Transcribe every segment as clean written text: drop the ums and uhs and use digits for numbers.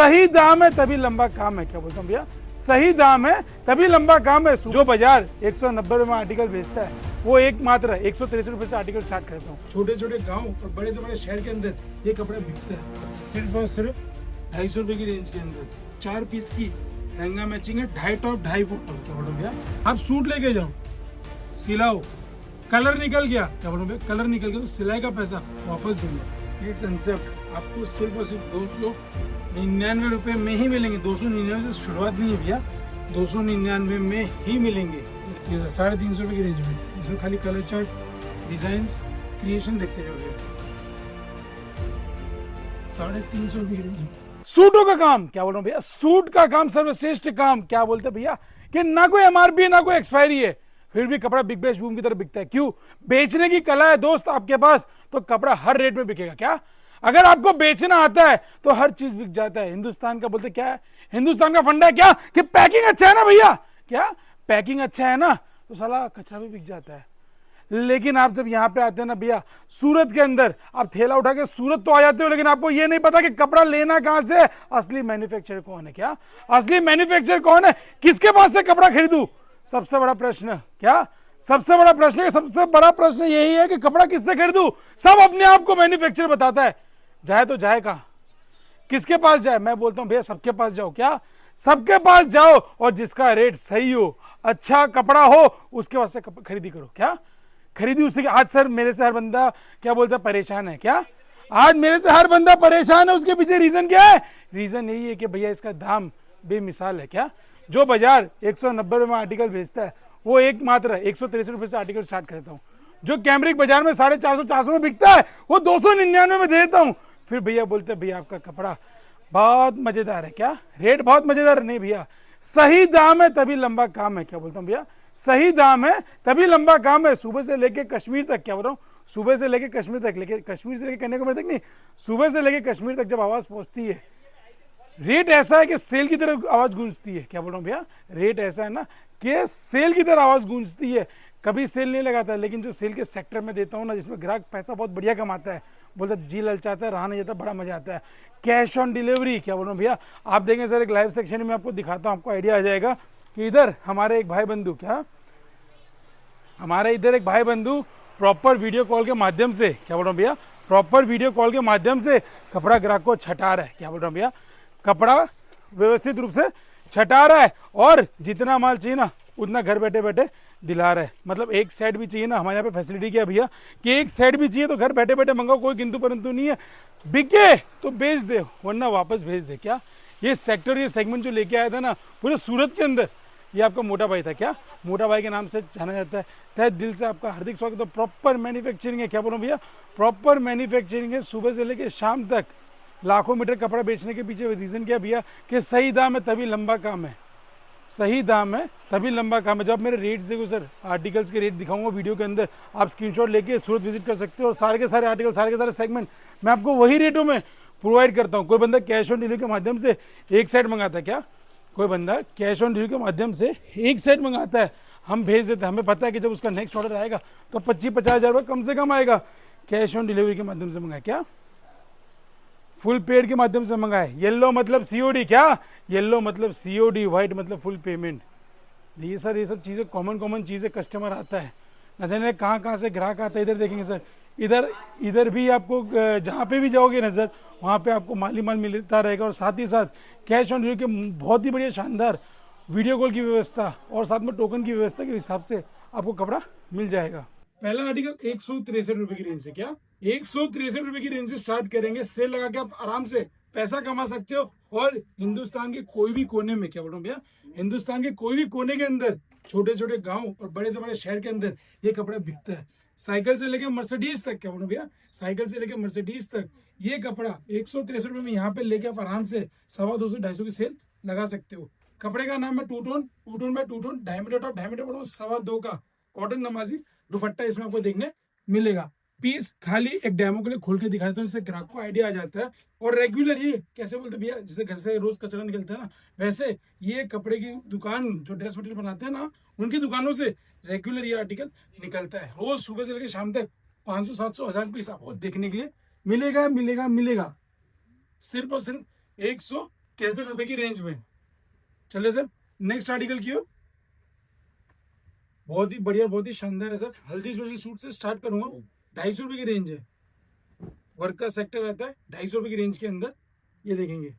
सही दाम है तभी लंबा काम है। क्या बोलता हूँ भैया, सही दाम है तभी लंबा काम है। जो बाजार 190 में आर्टिकल बेचता है वो एक मात्र 163 रुपए से आर्टिकल स्टार्ट करता हूँ। छोटे छोटे गांव और बड़े से बड़े शहर के अंदर ये कपड़ा बिकता है सिर्फ और सिर्फ 250 रुपए की रेंज के अंदर। 4 पीस की लहंगा मैचिंग है, 2.5 टॉप 2.5 बॉटम। क्या बोलो भैया, आप सूट लेके जाओ, सिलाओ, कलर निकल गया, क्या बोलो भैया, कलर निकल गया तो सिलाई का पैसा वापस दूंगा। ये कंसेप्ट आपको सिर्फ और सिर्फ 299 रुपए में ही मिलेंगे। 299 से शुरुआत नहीं है भैया, 299 में ही मिलेंगे। ये 350 रुपए की रेंज में, इसमें खाली कलर चार्ट, डिजाइन, क्रिएशन देखते जाओगे। 350 रुपए की रेंज में सूटों का काम। क्या बोल रहा हूँ भैया, सूट का काम सर्वश्रेष्ठ काम। क्या बोलते भैया कि ना कोई एमआरपी ना कोई एक्सपायरी है, फिर भी कपड़ा बिग बेस्ट बूम की तरह बिकता है। क्यों? बेचने की कला है दोस्त आपके पास, तो कपड़ा हर रेट में बिकेगा। क्या अगर आपको बेचना आता है तो हर चीज बिक जाता है। हिंदुस्तान का बोलते क्या है, हिंदुस्तान का फंडा है क्या कि पैकिंग अच्छा है ना भैया, क्या पैकिंग अच्छा है ना तो साला कचरा भी बिक जाता है। लेकिन आप जब यहां पे आते हैं ना भैया, सूरत के अंदर आप थैला उठा के सूरत तो आ जाते हो, लेकिन आपको ये नहीं पता कि कपड़ा लेना कहां से, असली मैन्युफैक्चरर कौन है। क्या असली मैन्युफैक्चरर कौन है, किसके पास से कपड़ा खरीदूं, सबसे बड़ा प्रश्न। क्या सबसे बड़ा प्रश्न है, सबसे बड़ा प्रश्न यही है कि कपड़ा किससे खरीदूं। सब अपने आप को मैन्युफैक्चरर बताता है, जाए तो जाए कहां, किसके पास जाए। मैं बोलता हूं भैया सबके पास जाओ। क्या सबके पास जाओ और जिसका रेट सही हो, अच्छा कपड़ा हो, उसके पास से खरीदी करो। क्या खरीदी उससे। आज सर मेरे से हर बंदा क्या बोलता है, परेशान है। क्या आज मेरे से हर बंदा परेशान है, उसके पीछे रीजन क्या है, रीजन यही है कि भैया इसका दाम बेमिसाल है। क्या जो बाजार 190 रुपए में आर्टिकल बेचता है वो एक मात्र 163 रुपए से आर्टिकल स्टार्ट करता हूँ। जो कैमरिक बाजार में 450 में बिकता है वो 299 में दे देता हूँ। फिर भैया बोलते हैं भैया आपका कपड़ा बहुत मजेदार है, क्या रेट बहुत मजेदार नहीं भैया, सही दाम है तभी लंबा काम है। क्या बोलता हूँ भैया, सही दाम है तभी लंबा काम है। सुबह से लेके कश्मीर तक, क्या बोल रहा हूँ, सुबह से लेके कश्मीर तक, लेके कश्मीर से लेके कन्याकुमारी तक नहीं, सुबह से लेके कश्मीर तक जब आवाज पहुंचती है, रेट ऐसा है कि सेल की तरह आवाज गूंजती है। क्या बोल रहा हूँ भैया, रेट ऐसा है ना कि सेल की तरह आवाज गूंजती है। कभी सेल नहीं लगाता, लेकिन जो सेल के सेक्टर में देता हूँ ना, जिसमें ग्राहक पैसा बहुत बढ़िया कमाता है, बोलता जी ललचाता है, रहा नहीं जाता, बड़ा मजा आता है। Cash on delivery. क्या बोल रहा हूँ भैया, आप देखें सर एक लाइव सेक्शन में आपको दिखाता हूँ, आपको आइडिया आ जाएगा कि इधर हमारे एक भाई बंधु, क्या हमारे इधर एक भाई बंधु प्रॉपर वीडियो कॉल के माध्यम से, क्या बोल रहा हूँ भैया, प्रॉपर वीडियो कॉल के माध्यम से कपड़ा ग्राहक को छटा रहा है। क्या बोल रहा हूँ भैया, कपड़ा व्यवस्थित रूप से छटा रहा है और जितना माल चाहिए ना उतना घर बैठे बैठे दिला रहा है। मतलब एक सेट भी चाहिए ना, हमारे यहाँ पे फैसिलिटी क्या है भैया कि एक सेट भी चाहिए तो घर बैठे बैठे मंगाओ, कोई किंतु परंतु नहीं है। बिके तो बेच दे वरना वापस भेज दे। क्या ये सेक्टर, ये सेगमेंट जो लेके आया था ना पूरे सूरत के अंदर, ये आपका मोटा भाई था। क्या मोटा भाई के नाम से जाना जाता है। तहे दिल से आपका हार्दिक स्वागत। तो प्रॉपर मैन्युफैक्चरिंग है। क्या बोलूँ भैया, प्रॉपर मैन्युफैक्चरिंग है। सुबह से लेकर शाम तक लाखों मीटर कपड़ा बेचने के पीछे रीजन क्या भैया कि सही दाम है तभी लंबा काम है, सही दाम है तभी लंबा काम है। जब आप मेरे रेट्स देखो सर, आर्टिकल्स के रेट दिखाऊंगा वीडियो के अंदर, आप स्क्रीनशॉट लेके सूरत विजिट कर सकते हो और सारे के सारे आर्टिकल, सारे के सारे सेगमेंट मैं आपको वही रेटों में प्रोवाइड करता हूँ। कोई बंदा कैश ऑन डिलीवरी के माध्यम से एक सेट मंगाता है, क्या कोई बंदा कैश ऑन डिलीवरी के माध्यम से एक सेट मंगाता है, हम भेज देते हैं, हमें पता है कि जब उसका नेक्स्ट ऑर्डर आएगा तो 25-50 हज़ार रुपये कम से कम आएगा। कैश ऑन डिलीवरी के माध्यम से मंगाए, क्या फुल पेड के माध्यम से मंगाए। येलो मतलब सीओडी, क्या येलो मतलब सीओडी, व्हाइट मतलब फुल पेमेंट। ये सर ये सब चीज़ें कॉमन चीज़ें कस्टमर आता है न जाने कहाँ से ग्राहक आता है। इधर देखेंगे सर, इधर भी आपको जहाँ पे भी जाओगे नज़र वहाँ पे आपको माल ही माल मिलता रहेगा और साथ ही साथ कैश ऑन डिलीवरी के बहुत ही बढ़िया शानदार वीडियो कॉल की व्यवस्था और साथ में टोकन की व्यवस्था के हिसाब से आपको कपड़ा मिल जाएगा। पहला आर्टिकल 163 रुपए की रेंज से, क्या 163 रुपए की रेंज से स्टार्ट करेंगे। सेल लगा के आप आराम से पैसा कमा सकते हो और हिंदुस्तान के कोई भी कोने में, क्या बोल रहा हूँ भैया, हिंदुस्तान के कोई भी कोने के अंदर, छोटे छोटे गांव और बड़े से बड़े शहर के अंदर ये कपड़ा बिकता है। साइकिल से लेकर मर्सिडीज तक, क्या बोल रहा हूँ भैया, साइकिल से लेकर मर्सिडीज तक ये कपड़ा 163 रुपए में यहाँ पे लेके आप आराम से 250-250 की सेल लगा सकते हो। कपड़े का नाम है two tone by two tone, 2.5 metre top 2.5 metre bottom, 2.25 का कॉटन नमाजी दुपट्टा इसमें आपको देखने मिलेगा। पीस खाली एक डेमो के लिए खोल के दिखा देता हूँ, इससे ग्राहक को आइडिया आ जाता है। और रेगुलर ये कैसे बोलते भैया, जैसे घर से रोज कचरा निकलता है ना, वैसे ये कपड़े की दुकान जो ड्रेस मटेरियल बनाते हैं ना, उनकी दुकानों से रेगुलर ये आर्टिकल निकलता है। रोज सुबह से लेकर शाम तक 500-700-1000 पीस आपको देखने के लिए मिलेगा। सिर्फ और सिर्फ ₹63 की रेंज में। चलिए सर नेक्स्ट आर्टिकल की ओर। बहुत ही बढ़िया, बहुत ही शानदार है सर। हल्दी स्पेशल सूट से स्टार्ट करूंगा। ₹250 की रेंज है। वर्क का सेक्टर रहता है ₹250 की रेंज के अंदर। ये देखेंगे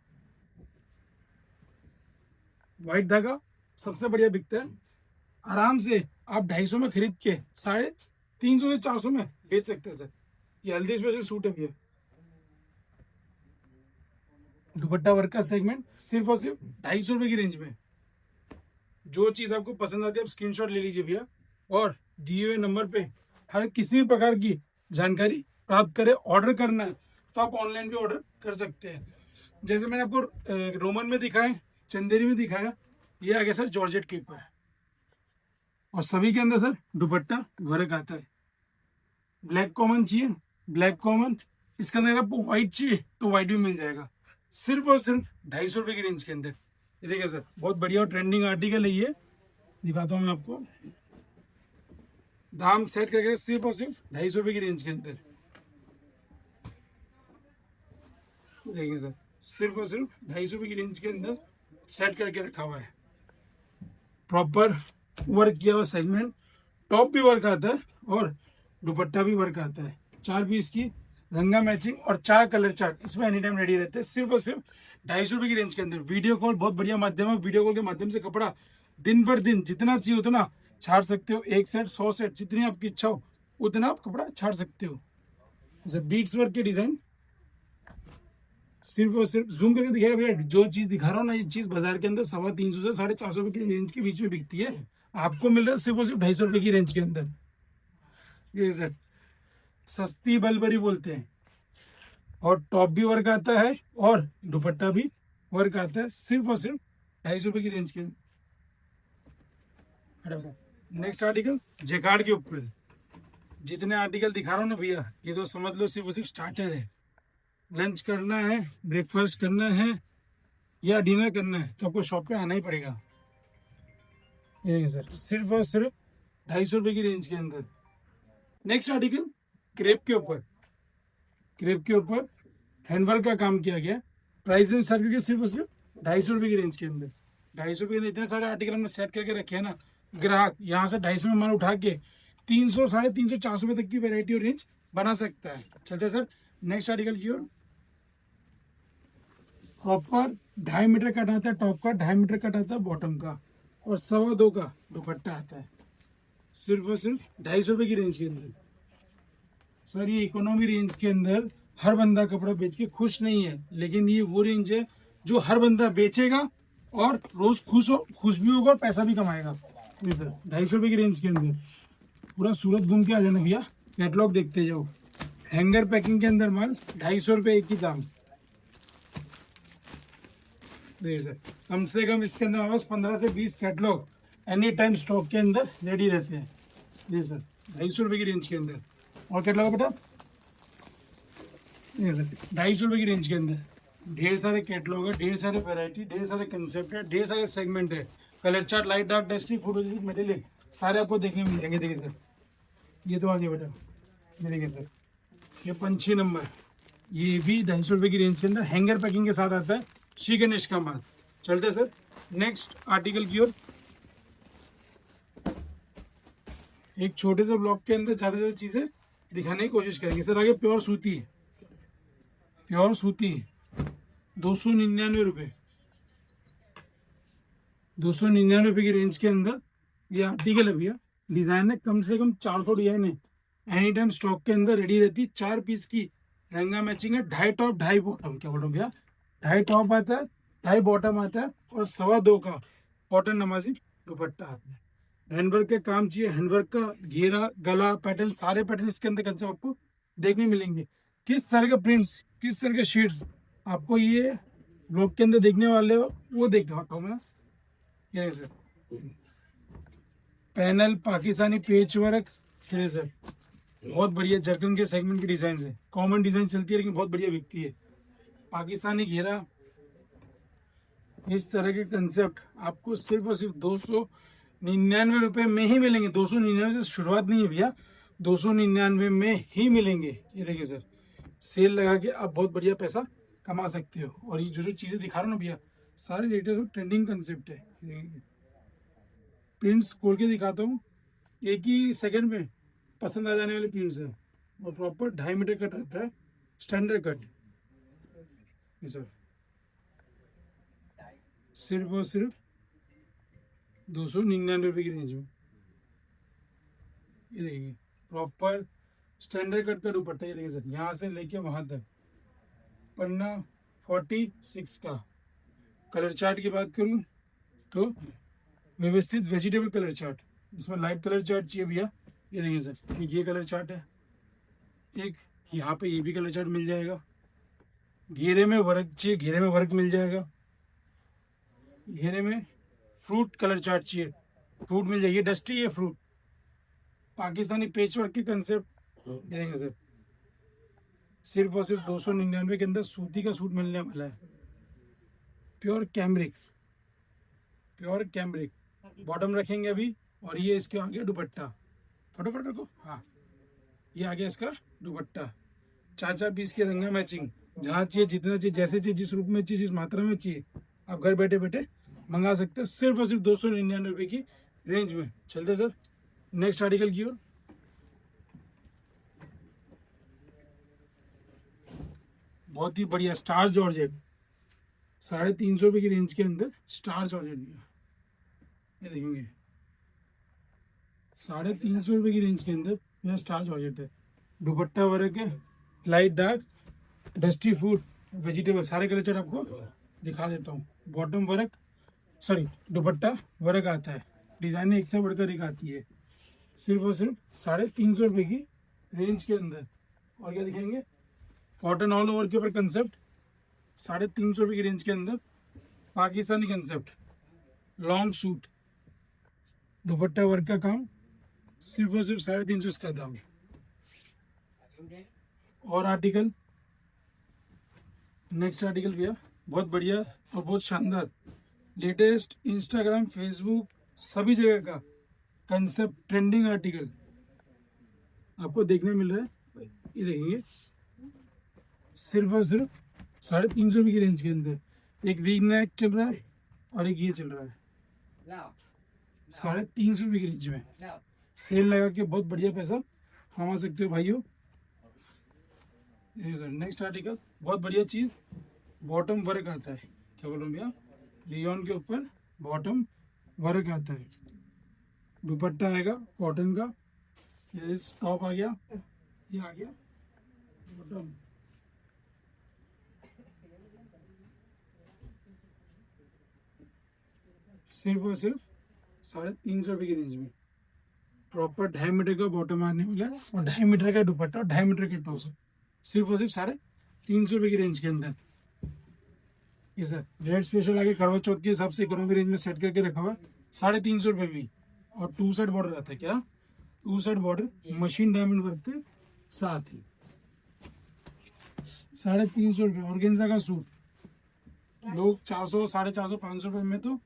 व्हाइट धागा सबसे बढ़िया बिकता है। आराम से आप 250 में खरीद के 350 से 400 में बेच सकते हैं सर। ये हल्दी स्पेशल सूट है भैया। दुपट्टा वर्क का सेगमेंट सिर्फ और सिर्फ ₹250 की रेंज में। जो चीज आपको पसंद आती है आप स्क्रीनशॉट ले लीजिए भैया, और दिए हुए नंबर पे हर किसी भी प्रकार की जानकारी प्राप्त करें। ऑर्डर करना है तो आप ऑनलाइन भी ऑर्डर कर सकते हैं। जैसे मैंने आपको रोमन में दिखाया, चंदेरी में दिखाया, ये आ गया सर जॉर्जेट के ऊपर। और सभी के अंदर सर दुपट्टा वर्क आता है। ब्लैक कॉमन चाहिए ब्लैक कॉमन, इसके अंदर आपको व्हाइट चाहिए तो व्हाइट भी मिल जाएगा। सिर्फ और सिर्फ ₹250 की रेंज के अंदर। ये देखिए सर बहुत बढ़िया और ट्रेंडिंग आर्टिकल है ये। दिखाता हूँ मैं आपको, दाम सेट करके सिर्फ और सिर्फ ₹250 की रेंज के अंदर। देखिए सर सिर्फ और सिर्फ ₹250 की रेंज के अंदर सेट करके रखा हुआ है। प्रॉपर वर्क किया हुआ सेगमेंट, टॉप भी वर्क आता है और दुपट्टा भी वर्क आता है। 4 पीस की रंगा मैचिंग और 4 कलर चार्ट इसमें एनी टाइम रेडी रहते हैं। सिर्फ और सिर्फ ₹250 की रेंज के अंदर। वीडियो कॉल बहुत बढ़िया माध्यम है। वीडियो कॉल के माध्यम से कपड़ा दिन पर दिन जितना चाहिए उतना छाड़ सकते हो। 1 सेट 100 सेट जितनी आपकी इच्छा हो उतना आप कपड़ा छाड़ सकते हो। जैसे बीट्स वर्क के डिजाइन सिर्फ और सिर्फ जूम करके दिखाएगा भैया। जो चीज दिखा रहा हूँ ना, ये चीज बाजार के अंदर 350 से ₹450 की रेंज के बीच में बिकती है, आपको मिल रहा है सिर्फ और सिर्फ ₹250 की रेंज के अंदर। ये सर सस्ती बलबरी बोलते हैं। और टॉप भी वर्क आता है और दुपट्टा भी वर्क आता है। सिर्फ और सिर्फ ₹250 की रेंज के। नेक्स्ट आर्टिकल जेकार्ड के ऊपर। जितने आर्टिकल दिखा रहा हूँ ना भैया, ये तो समझ लो सिर्फ और सिर्फ स्टार्टर है। लंच करना है, ब्रेकफास्ट करना है या डिनर करना है तो आपको शॉप पे आना ही पड़ेगा। ये सर सिर्फ और सिर्फ ₹250 की रेंज के अंदर। नेक्स्ट आर्टिकल क्रेप के ऊपर। क्रेप के ऊपर हैंडवर्क का काम किया गया। प्राइस रेंज सर के सिर्फ और सिर्फ ₹250 की रेंज के अंदर। ₹250 के इतने सारे आर्टिकल हमने सेट करके रखे हैं ना, ग्राहक यहाँ से 250 में माल उठा के 300, 350, ₹400 तक की वेरायटी और रेंज बना सकता है। चलते सर नेक्स्ट आर्टिकल की ओर। प्रॉपर 2.5 मीटर कट आता है टॉप का, 2.5 मीटर कट आता है बॉटम का, और 2.25 का दुपट्टा आता है। सिर्फ और सिर्फ ₹250 की रेंज के अंदर। सर ये इकोनॉमी रेंज के अंदर हर बंदा कपड़ा बेच के खुश नहीं है, लेकिन ये वो रेंज है जो हर बंदा बेचेगा और रोज खुश भी होगा और पैसा भी कमाएगा। ₹250 की रेंज के अंदर। पूरा सूरत घूम के आ जाना भैया, कैटलॉग देखते जाओ। हैंगर पैकिंग के अंदर माल ₹250 एक ही दाम। देखिए सर कम से कम इसके अंदर हमारे 15 से 20 कैटलॉग एनी टाइम स्टॉक के अंदर रेडी रहते हैं। ये सर ₹250 की रेंज के अंदर। और कैटलॉग बेटा ये सर ₹250 की रेंज के अंदर। ढेर सारे कैटलॉग है, ढेर सारे वैरायटी, ढेर सारे कंसेप्ट है, ढेर सारे सेगमेंट है। Colour chart, light dark, dusty, photogenic, metallic सारे आपको देखने मिल जाएंगे। देखिए सर ये तो आ गया बेटा। ये देखिए सर ये 5 नंबर, ये भी ₹250 की रेंज के अंदर हैंगर पैकिंग के साथ आता है। श्री गणेश का माल। चलते सर नेक्स्ट आर्टिकल की ओर। एक छोटे से ब्लॉक के अंदर ज़्यादा ज़्यादा चीज़ें दिखाने की कोशिश करेंगे। सर आगे प्योर सूती है, प्योर सूती है, ₹299। ₹299 की रेंज के अंदर ये आर्टिकल है भैया। डिज़ाइन है कम से कम 400 डिजाइन है, एनी टाइम स्टॉक के अंदर रेडी रहती है। 4 पीस की रंगा मैचिंग है। 2.5 टॉप 2.5 बॉटम। क्या बोल रहा हूँ भैया, 2.5 टॉप आता है, 2.5 बॉटम आता है, और 2.25 का कॉटन नमाजी दुपट्टा आता है। हैंडवर्क के काम चाहिए, हैंडवर्क का घेरा, गला पैटर्न, सारे पैटर्न इसके अंदर कंसेप्ट आपको देखने मिलेंगे। किस तरह के प्रिंट्स, किस तरह के शेड्स आपको ये ब्लॉग के अंदर देखने वाले हो वो देख रहा हूँ मैं। ये सर पैनल, पाकिस्तानी पेच वर्क, फिर सर बहुत बढ़िया जर्कन के सेगमेंट की डिजाइन है। कॉमन डिजाइन चलती है लेकिन बहुत बढ़िया बिकती है। पाकिस्तानी घेरा, इस तरह के कंसेप्ट आपको सिर्फ और सिर्फ ₹299 में ही मिलेंगे। 299 से शुरुआत नहीं है भैया, 299 में ही मिलेंगे। ये देखिए सर सेल लगा के आप बहुत बढ़िया पैसा कमा सकते हो। और ये जो जो चीज़ें दिखा रहा हूँ ना भैया, सारे लेटेस्ट ट्रेंडिंग कंसेप्ट है। प्रिंट्स खोल के दिखाता हूँ, एक ही सेकंड में पसंद आ जाने वाले प्रिंट्स है, और प्रॉपर 2.5 मीटर कट रहता है, स्टैंडर्ड कट। ये सर सिर्फ और सिर्फ 299 रुपये की रेंज में। ये देखिए प्रॉपर स्टैंडर्ड कट का दुपट्टा। ये देखिए सर, यहाँ से लेके वहाँ तक, पन्ना 46 का। कलर चार्ट की बात करूँ तो व्यवस्थित वेजिटेबल कलर चार्ट, इसमें लाइट कलर चार्ट चाहिए भैया, ये देखिए सर, ये कलर चार्ट है। एक यहाँ पे ये भी कलर चार्ट मिल जाएगा। घेरे में वर्क चाहिए, घेरे में वर्क मिल जाएगा। घेरे में फ्रूट कलर चार्ट चाहिए, फ्रूट मिल जाएगी। डस्टी है फ्रूट, पाकिस्तानी पेच वर्क के कंसेप्ट देंगे सर। सिर्फ और सिर्फ 299 के अंदर सूती का सूट मिलने वाला है, pure cambric, pure cambric. Bottom रखेंगे अभी, और ये इसके आगे दुपट्टा, फटाफट रखो। हाँ, ये आ गया इसका दुपट्टा। 4-4 पीस की रंगा मैचिंग, जहाँ चाहिए, जितना चाहिए, जैसे चाहिए, जिस रूप में चाहिए, जिस मात्रा में चाहिए, आप घर बैठे बैठे मंगा सकते हैं, सिर्फ और सिर्फ 299 रुपये की रेंज में। चलते सर नेक्स्ट आर्टिकल की ओर। बहुत ही बढ़िया स्टार जॉर्जेट, 350 रुपये की रेंज के अंदर स्टार जॉर्जेट दिया। ये देखेंगे 350 रुपये की रेंज के अंदर यह स्टार जॉर्जेट है। दुपट्टा वर्क है, light dark, dusty food, vegetable, सारे कलर चार्ट आपको दिखा देता हूँ। बॉटम वर्क, सॉरी दुपट्टा वर्क आता है, डिजाइन एक से बढ़कर एक आती है। सिर्फ और सिर्फ 350 रुपये की रेंज के अंदर। और क्या दिखेंगे, कॉटन ऑल ओवर के ऊपर कंसेप्ट, 350 रुपये की रेंज के अंदर पाकिस्तानी कंसेप्ट, लॉन्ग सूट, दुपट्टा वर्क का काम, सिर्फ और सिर्फ 350 इसका दाम। और आर्टिकल, नेक्स्ट आर्टिकल भैया बहुत बढ़िया और बहुत शानदार, लेटेस्ट इंस्टाग्राम, फेसबुक, सभी जगह का कंसेप्ट ट्रेंडिंग आर्टिकल आपको देखने मिल रहा है। ये देखिए सिर्फ और सिर्फ 350 रुपये की रेंज के अंदर एक वी नेक चल रहा है, और एक ये चल रहा है 350 रुपये की रेंज में। सेल लगा के बहुत बढ़िया पैसा कमा सकते हो भाइयों। सर नेक्स्ट आर्टिकल बहुत बढ़िया चीज़, बॉटम वर्क आता है। क्या बोल रहा हूँ भैया, रियॉन के ऊपर बॉटम वर्क आता है। दुपट्टा आएगा कॉटन का, ये टॉप आ गया, ये आ गया बॉटम। सिर्फ और सिर्फ 350 रुपये की रेंज में प्रॉपर 2.5 मीटर का बॉटम आने वाला है, और 2.5 मीटर का दुपट्टा और 2.5 मीटर के टॉप, सिर्फ और सिर्फ 350 रुपये की रेंज के अंदर। ये सर रेट स्पेशल आगे करवा चौथ के हिसाब से इकोनॉमी रेंज में सेट करके रखा हुआ है 350 रुपये में। और 2 साइड बॉर्डर आता है, क्या 2 side border machine diamond work के साथ ही 350 रुपये। ऑर्गेन्जा का सूट लोग 400, 450, 500 रुपये में तो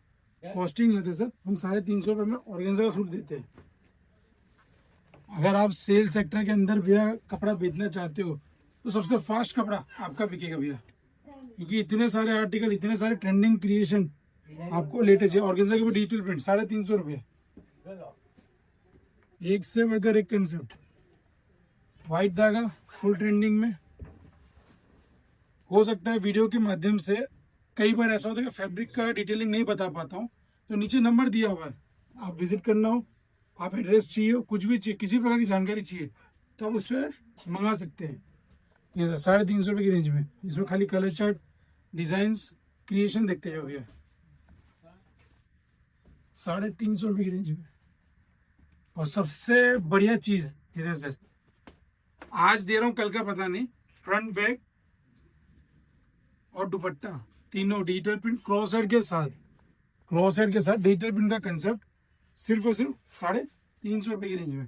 कॉस्टिंग लेते सर, हम 350 रुपये में ऑर्गेन्जा का सूट देते हैं। अगर आप सेल सेक्टर के अंदर भैया कपड़ा बेचना चाहते हो तो सबसे फास्ट कपड़ा आपका बिकेगा भैया, क्योंकि इतने सारे आर्टिकल, इतने सारे ट्रेंडिंग क्रिएशन आपको लेटेस्ट है। ऑर्गेन्जा के ऊपर डिजिटल प्रिंट 350 रुपये, एक से बढ़कर एक कंसेप्ट। व्हाइट धागा फुल ट्रेंडिंग में। हो सकता है वीडियो के माध्यम से कई बार ऐसा होता है कि फैब्रिक का डिटेलिंग नहीं बता पाता हूँ, तो नीचे नंबर दिया हुआ है, आप विजिट करना हो, आप एड्रेस चाहिए हो, कुछ भी चाहिए, किसी प्रकार की जानकारी चाहिए, तो आप उस पर मंगा सकते हैं। ये 350 रुपये की रेंज में, इसमें खाली कलर चार्ट, डिजाइंस, क्रिएशन देखते जाओ भैया। 350 रुपये की रेंज में। और सबसे बढ़िया चीज सर, आज दे रहा हूँ, कल का पता नहीं, फ्रंट बैक और दुपट्टा तीनों डिजिटल प्रिंट क्रॉस हेड के साथ, डिजिटल प्रिंट का कंसेप्ट, सिर्फ और सिर्फ 350 रुपये की रेंज में।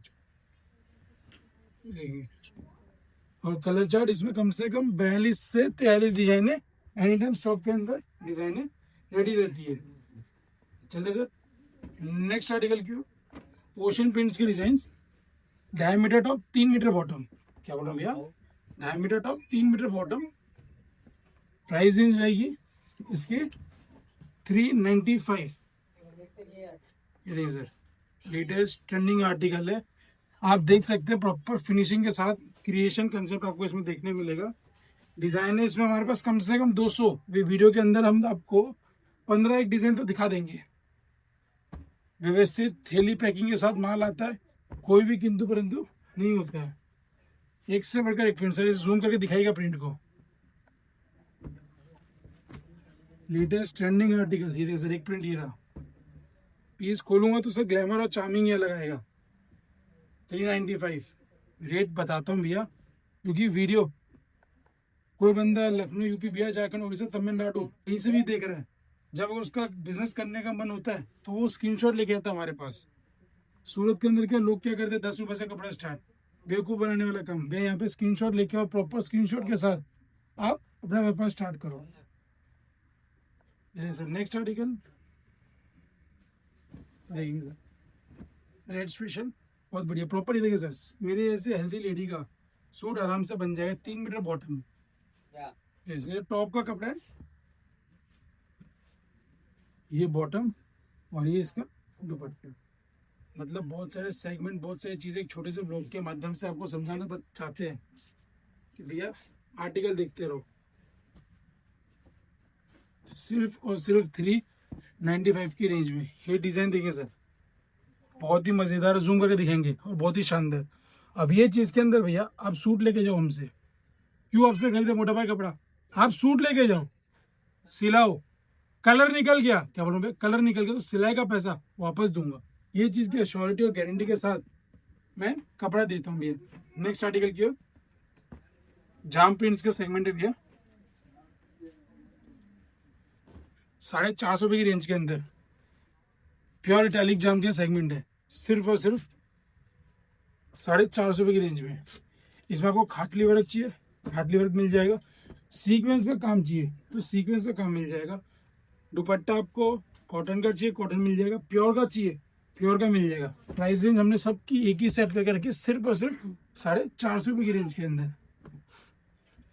और कलर चार्ट इसमें कम से कम 42 से 43 डिजाइने एनी टाइम स्टॉक के अंदर डिजाइने रेडी रहती है। चलिए सर नेक्स्ट आर्टिकल क्यों, ओशन प्रिंट्स के designs, 2.5 metre top, 3 metre bottom. क्या बोल रहा हूँ भैया, 2.5 metre top, 3 metre bottom. Price range रहेगी इसकी 395। ये देखिए सर, लेटेस्ट ट्रेंडिंग आर्टिकल है। आप देख सकते हैं प्रॉपर फिनिशिंग के साथ क्रिएशन कंसेप्ट आपको इसमें देखने मिलेगा। डिजाइन है इसमें हमारे पास कम से कम 200। वीडियो के अंदर हम आपको 15 एक डिजाइन तो दिखा देंगे। व्यवस्थित थैली पैकिंग के साथ माल आता है, कोई भी किंतु परंतु नहीं होता है। एक से बढ़कर एक प्रिंट, सर जूम करके दिखाएगा प्रिंट को। लेटेस्ट ट्रेंडिंग आर्टिकल, ये देखिए सर, एक प्रिंट ये रहा। पीस खोलूंगा तो सर ग्लैमर और चार्मिंग ये लगाएगा। 395 रेट बताता हूँ भैया, क्योंकि वीडियो कोई बंदा लखनऊ यूपी बिहार झारखंड उड़ीसा तमिलनाडु कहीं से भी देख रहा है, जब उसका बिजनेस करने का मन होता है तो वो स्क्रीनशॉट लेके आता है हमारे पास। सूरत के अंदर क्या लोग क्या करते हैं, 10 रुपए से कपड़ा स्टार्ट, बेवकूफ़ बनाने वाला काम। मैं यहाँ पे स्क्रीनशॉट लेके और प्रॉपर स्क्रीनशॉट के साथ आप अपना व्यापार स्टार्ट करो। सर नेक्स्ट आर्टिकल देखिए सर, रेड स्पेशल, बहुत बढ़िया प्रॉपर। ये देखिए सर, मेरे ऐसे हेल्दी लेडी का सूट आराम से बन जाएगा। 3 मीटर बॉटम, ये टॉप का कपड़ा है, ये बॉटम और ये इसका दुपट्टा। मतलब बहुत सारे सेगमेंट, बहुत सारी चीजें एक छोटे से ब्लॉग के माध्यम से आपको समझाना चाहते हैं कि भैया आर्टिकल देखते रहो। सिर्फ और सिर्फ 395 की रेंज में ये डिजाइन देखिए सर, बहुत ही मजेदार, जूम करके दिखेंगे और बहुत ही शानदार। अब ये चीज के अंदर भैया आप सूट लेके जाओ हमसे, क्यों आपसे खरीदे मोटा भाई कपड़ा, आप सूट लेके जाओ, सिलाओ, कलर निकल गया, क्या बोलूं भाई, कलर निकल गया तो सिलाई का पैसा वापस दूंगा। ये चीज की अश्योरिटी और गारंटी के साथ मैं कपड़ा देता हूँ भैया। नेक्स्ट आर्टिकल की जाम प्रिंट्स का सेगमेंट है भैया, 450 रुपए की रेंज के अंदर प्योर इटैलिक जाम के सेगमेंट है, सिर्फ और सिर्फ 450 रुपए की रेंज में। इसमें आपको खाटली वर्क चाहिए, खाटली वर्क मिल जाएगा। सीक्वेंस का काम चाहिए तो सीक्वेंस का काम मिल जाएगा। दुपट्टा आपको कॉटन का चाहिए, कॉटन मिल जाएगा। प्योर का चाहिए, प्योर का मिल जाएगा। प्राइस रेंज हमने सबकी एक ही सेट करके रखी, सिर्फ और सिर्फ 450 रुपए की रेंज के अंदर।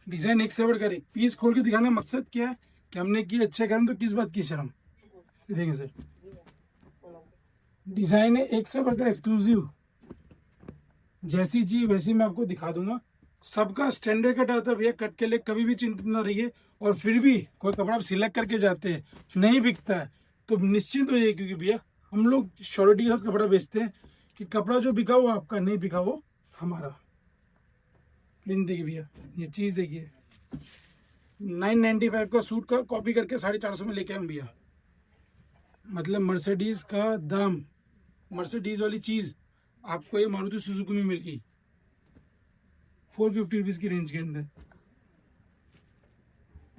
डिजाइन एक से बढ़कर एक, पीस खोल के दिखाने का मकसद क्या है कि हमने की अच्छे कर्म तो किस बात की शर्म। देखिए सर, डिजाइन है एक से बढ़कर एक्सक्लूसिव, जैसी चाहिए वैसी मैं आपको दिखा दूंगा। सबका स्टैंडर्ड कट आता है भैया, कट के लिए कभी भी चिंतित न रहिए। और फिर भी कोई कपड़ा आप सिलेक्ट करके जाते हैं नहीं बिकता है तो निश्चिंत हो जाइए, क्योंकि भैया हम लोग श्योरिटी के साथ कपड़ा बेचते हैं कि कपड़ा जो बिका वो आपका, नहीं बिका वो हमारा। प्रिंट देखिए भैया, ये चीज देखिए, 995 का सूट का कॉपी करके 450 में लेके आए भैया। मतलब मर्सिडीज का दाम, मर्सिडीज वाली चीज आपको ये मारुति सुजुकी में मिल गई 450 रुपीज की रेंज के अंदर।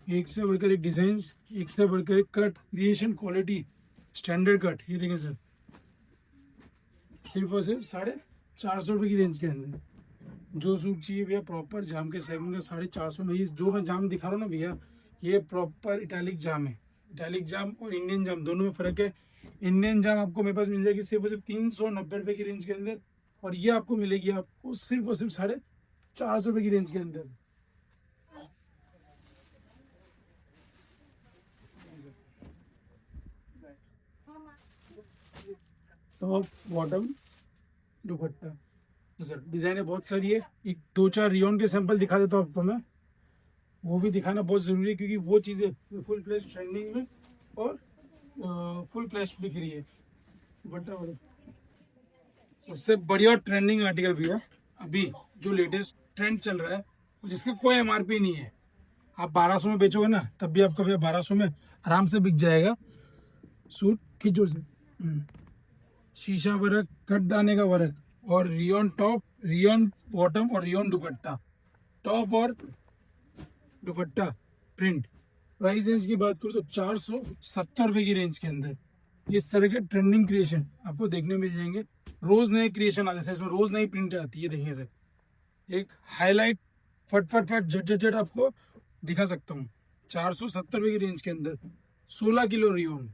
एक से बढ़कर एक डिजाइन, एक से बढ़कर एक cut, creation, quality, standard cut. ये देखें सर, सिर्फ और सिर्फ 450 रुपये की रेंज के अंदर। जो सूट चाहिए भैया प्रॉपर जाम के सेगमेंट का 450 में। ये जो मैं जाम दिखा रहा हूँ ना भैया, ये प्रॉपर इटैलिक जाम है। इटैलिक जाम और इंडियन जाम दोनों में फर्क है। इंडियन जाम आपको मेरे पास मिल जाएगी सिर्फ और सिर्फ 390 रुपये की रेंज के अंदर, और ये आपको मिलेगी आपको सिर्फ और सिर्फ 450 रुपये की रेंज के अंदर। तो बॉटम दुपट्टा सर, डिजाइन है बहुत सारी है। एक 2-4 रियोन के सैंपल दिखा देता हूँ आपको मैं, वो भी दिखाना बहुत जरूरी है क्योंकि वो चीजें फुल प्लेस ट्रेंडिंग में और फुल प्लेस बिक रही है। दुपट्टा सबसे बढ़िया ट्रेंडिंग आर्टिकल भी है अभी, जो लेटेस्ट ट्रेंड चल रहा है, जिसका कोई एमआरपी नहीं है। आप 1200 में बेचोगे ना तब भी आपका भैया 1200 में आराम से बिक जाएगा। सूट की जो शीशा वर्क, कटदाने का वर्क, और रियोन टॉप, रियोन बॉटम और रियोन दुपट्टा, टॉप और दुपट्टा प्रिंट। प्राइस रेंज की बात करूँ तो 470 रुपये की रेंज के अंदर इस तरह के ट्रेंडिंग क्रिएशन आपको देखने मिल जाएंगे। रोज नए क्रिएशन आते हैं, इसमें रोज नई प्रिंट आती है। देखिए सर, एक हाईलाइट फट फट फट झट झट झट आपको दिखा सकता हूँ 470 रुपये की रेंज के अंदर। 16 किलो रियोन,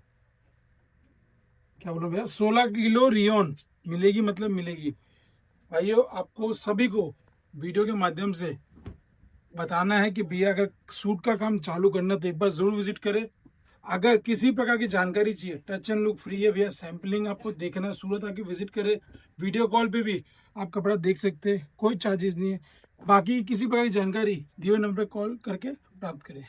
क्या बोलो भैया, 16 किलो रियोन मिलेगी, मतलब मिलेगी। भाइयों आपको सभी को वीडियो के माध्यम से बताना है कि भैया अगर सूट का काम चालू करना तो एक बार जरूर विजिट करें। अगर किसी प्रकार की जानकारी चाहिए, टच एंड लुक फ्री है भैया, सैंपलिंग आपको देखना, सूरत आके विजिट करे, वीडियो कॉल पे भी आप कपड़ा देख सकते हैं, कोई चार्जेस नहीं है। बाकी किसी प्रकार की जानकारी दिए हुए नंबर पर कॉल करके प्राप्त करें।